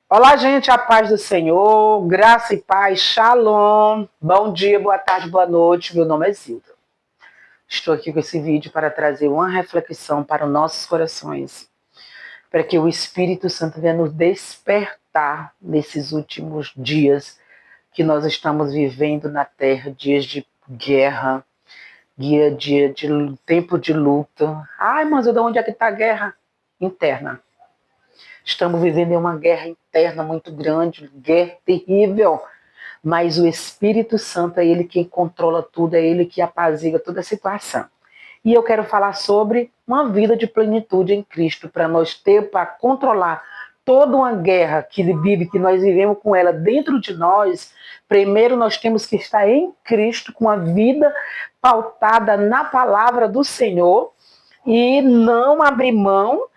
Olá, gente, a paz do Senhor, graça e paz, shalom. Bom dia, boa tarde, boa noite. Meu nome é Zilda. Estou aqui com esse vídeo para trazer uma reflexão para os nossos corações, para que o Espírito Santo venha nos despertar nesses últimos dias que nós estamos vivendo na Terra, dias de guerra, dia de tempo de luta. Ai, mas de onde é que está a guerra? Interna. Estamos vivendo uma guerra interna muito grande, guerra terrível, mas o Espírito Santo é ele quem controla tudo, é ele que apazigua toda a situação. E eu quero falar sobre uma vida de plenitude em Cristo, para nós ter, para controlar toda uma guerra que ele vive, que nós vivemos com ela dentro de nós. Primeiro nós temos que estar em Cristo, com a vida pautada na palavra do Senhor, e não abrir mão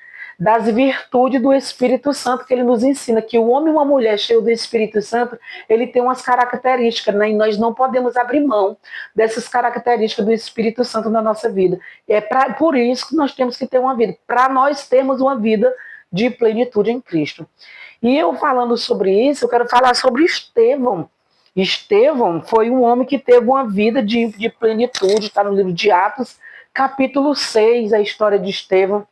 das virtudes do Espírito Santo que ele nos ensina, que o homem e uma mulher cheio do Espírito Santo, ele tem umas características, né? E nós não podemos abrir mão dessas características do Espírito Santo na nossa vida. Por isso que nós temos que ter uma vida, para nós termos uma vida de plenitude em Cristo. E eu falando sobre isso, eu quero falar sobre Estevão. Estevão foi um homem que teve uma vida de plenitude, está no livro de Atos, capítulo 6, a história de Estevão.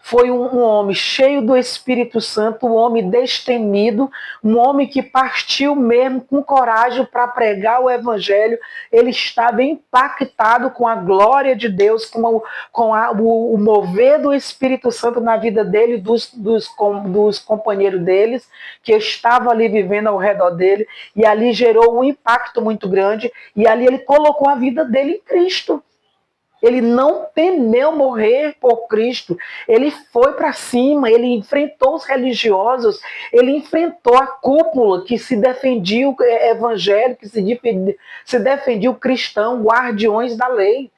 Foi um homem cheio do Espírito Santo, um homem destemido, um homem que partiu mesmo com coragem para pregar o Evangelho. Ele estava impactado com a glória de Deus, o mover do Espírito Santo na vida dele, dos companheiros deles, que estavam ali vivendo ao redor dele, e ali gerou um impacto muito grande, e ali ele colocou a vida dele em Cristo. Ele não temeu morrer por Cristo. Ele foi para cima, ele enfrentou os religiosos, ele enfrentou a cúpula que se defendia o evangelho, que se defendia o cristão, guardiões da lei.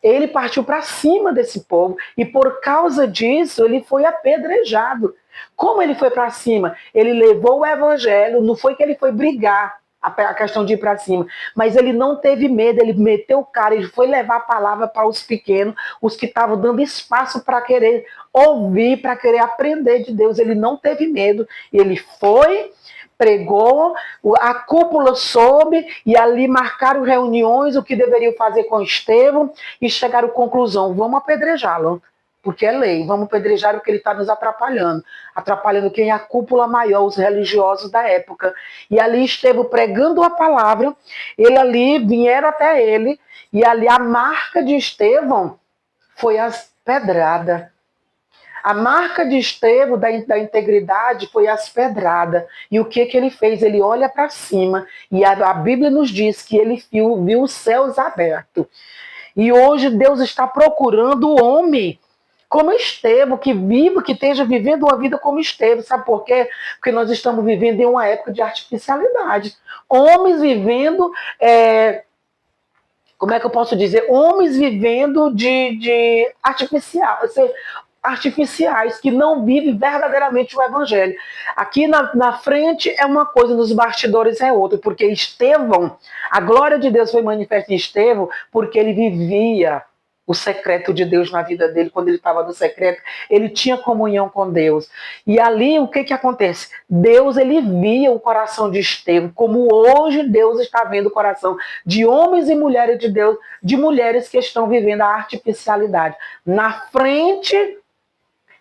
Ele partiu para cima desse povo e por causa disso ele foi apedrejado. Como ele foi para cima? Ele levou o evangelho, não foi que ele foi brigar, a questão de ir para cima, mas ele não teve medo, ele meteu o cara, ele foi levar a palavra para os pequenos, os que estavam dando espaço para querer ouvir, para querer aprender de Deus. Ele não teve medo, ele foi, pregou, a cúpula soube, e ali marcaram reuniões, o que deveriam fazer com Estevão, e chegaram à conclusão: vamos apedrejá-lo, porque é lei, vamos apedrejar porque ele está nos atrapalhando. Atrapalhando quem? A cúpula maior, os religiosos da época. E ali Estevão pregando a palavra, ele ali, vieram até ele, e ali a marca de Estevão foi as pedradas. A marca de Estevão, da integridade, foi as pedradas. E o que ele fez? Ele olha para cima, e a Bíblia nos diz que ele viu os céus abertos. E hoje Deus está procurando o homem como Estevão, que viva, que esteja vivendo uma vida como Estevão. Sabe por quê? Porque nós estamos vivendo em uma época de artificialidade. Homens vivendo, como é que eu posso dizer? Homens vivendo de artificiais, que não vivem verdadeiramente o Evangelho. Aqui na frente é uma coisa, nos bastidores é outra, porque Estevão, a glória de Deus foi manifesta em Estevão, porque ele vivia o secreto de Deus na vida dele. Quando ele estava no secreto, ele tinha comunhão com Deus. E ali o que acontece? Deus, ele via o coração de Estevão, como hoje Deus está vendo o coração de homens e mulheres de Deus, de mulheres que estão vivendo a artificialidade. Na frente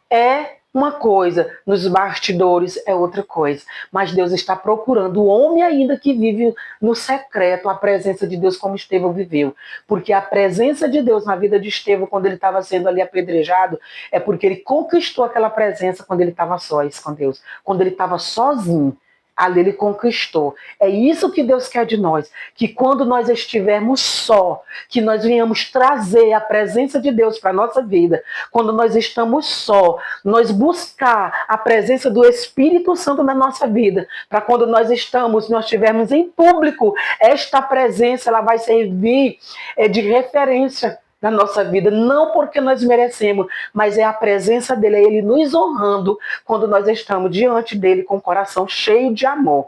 é uma coisa, nos bastidores é outra coisa. Mas Deus está procurando o homem ainda que vive no secreto a presença de Deus como Estevão viveu. Porque a presença de Deus na vida de Estevão, quando ele estava sendo ali apedrejado, é porque ele conquistou aquela presença quando ele estava sós com Deus, quando ele estava sozinho. Ali ele conquistou. É isso que Deus quer de nós, que quando nós estivermos só, que nós venhamos trazer a presença de Deus para a nossa vida. Quando nós estamos só, nós buscar a presença do Espírito Santo na nossa vida, para quando nós estivermos em público, esta presença ela vai servir de referência na nossa vida, não porque nós merecemos, mas é a presença dele, é ele nos honrando quando nós estamos diante dele com o coração cheio de amor.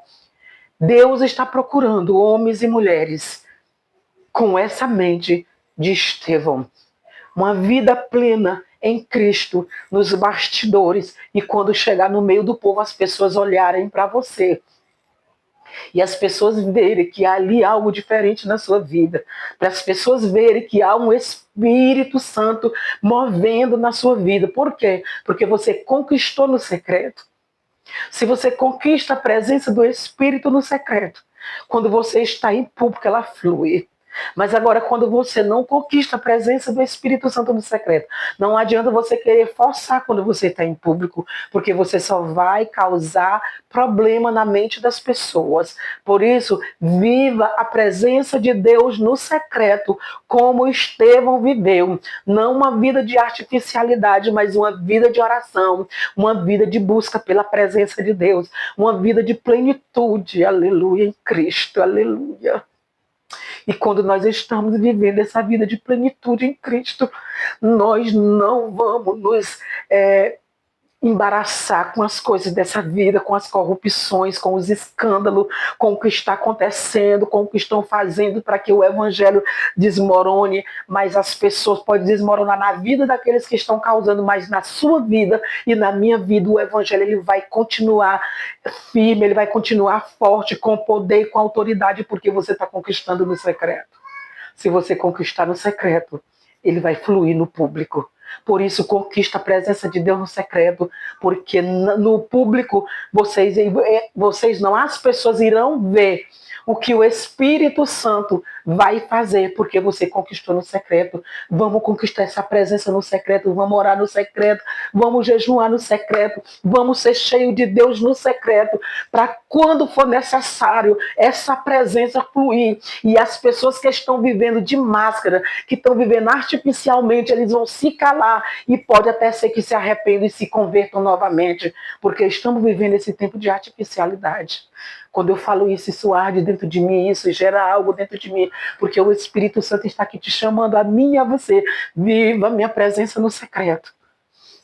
Deus está procurando homens e mulheres com essa mente de Estevão, uma vida plena em Cristo, nos bastidores, e quando chegar no meio do povo, as pessoas olharem para você e as pessoas verem que há ali algo diferente na sua vida, para as pessoas verem que há um Espírito Santo movendo na sua vida. Por quê? Porque você conquistou no secreto. Se você conquista a presença do Espírito no secreto, quando você está em público, ela flui. Mas agora, quando você não conquista a presença do Espírito Santo no secreto, não adianta você querer forçar quando você está em público, porque você só vai causar problema na mente das pessoas. Por isso, viva a presença de Deus no secreto, como Estevão viveu. Não uma vida de artificialidade, mas uma vida de oração, uma vida de busca pela presença de Deus, uma vida de plenitude, aleluia, em Cristo, aleluia. E quando nós estamos vivendo essa vida de plenitude em Cristo, nós não vamos nos embaraçar com as coisas dessa vida, com as corrupções, com os escândalos, com o que está acontecendo, com o que estão fazendo para que o evangelho desmorone, mas as pessoas podem desmoronar na vida daqueles que estão causando, mas na sua vida e na minha vida o evangelho ele vai continuar firme, ele vai continuar forte, com poder e com autoridade, porque você está conquistando no secreto. Se você conquistar no secreto, ele vai fluir no público. Por isso, conquista a presença de Deus no secreto, porque no público vocês não, as pessoas irão ver o que o Espírito Santo vai fazer, porque você conquistou no secreto. Vamos conquistar essa presença no secreto, vamos orar no secreto, vamos jejuar no secreto, vamos ser cheios de Deus no secreto, para quando for necessário, essa presença fluir. E as pessoas que estão vivendo de máscara, que estão vivendo artificialmente, eles vão se calar e pode até ser que se arrependam e se convertam novamente, porque estamos vivendo esse tempo de artificialidade. Quando eu falo isso, isso arde dentro de mim, isso gera algo dentro de mim, porque o Espírito Santo está aqui te chamando, a mim e a você. Viva a minha presença no secreto.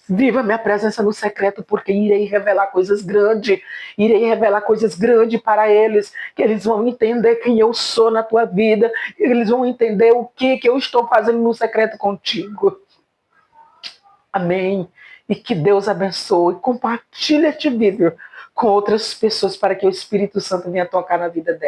Viva a minha presença no secreto, porque irei revelar coisas grandes. Irei revelar coisas grandes para eles, que eles vão entender quem eu sou na tua vida, eles vão entender o que eu estou fazendo no secreto contigo. Amém. E que Deus abençoe. Compartilhe este vídeo com outras pessoas para que o Espírito Santo venha tocar na vida delas.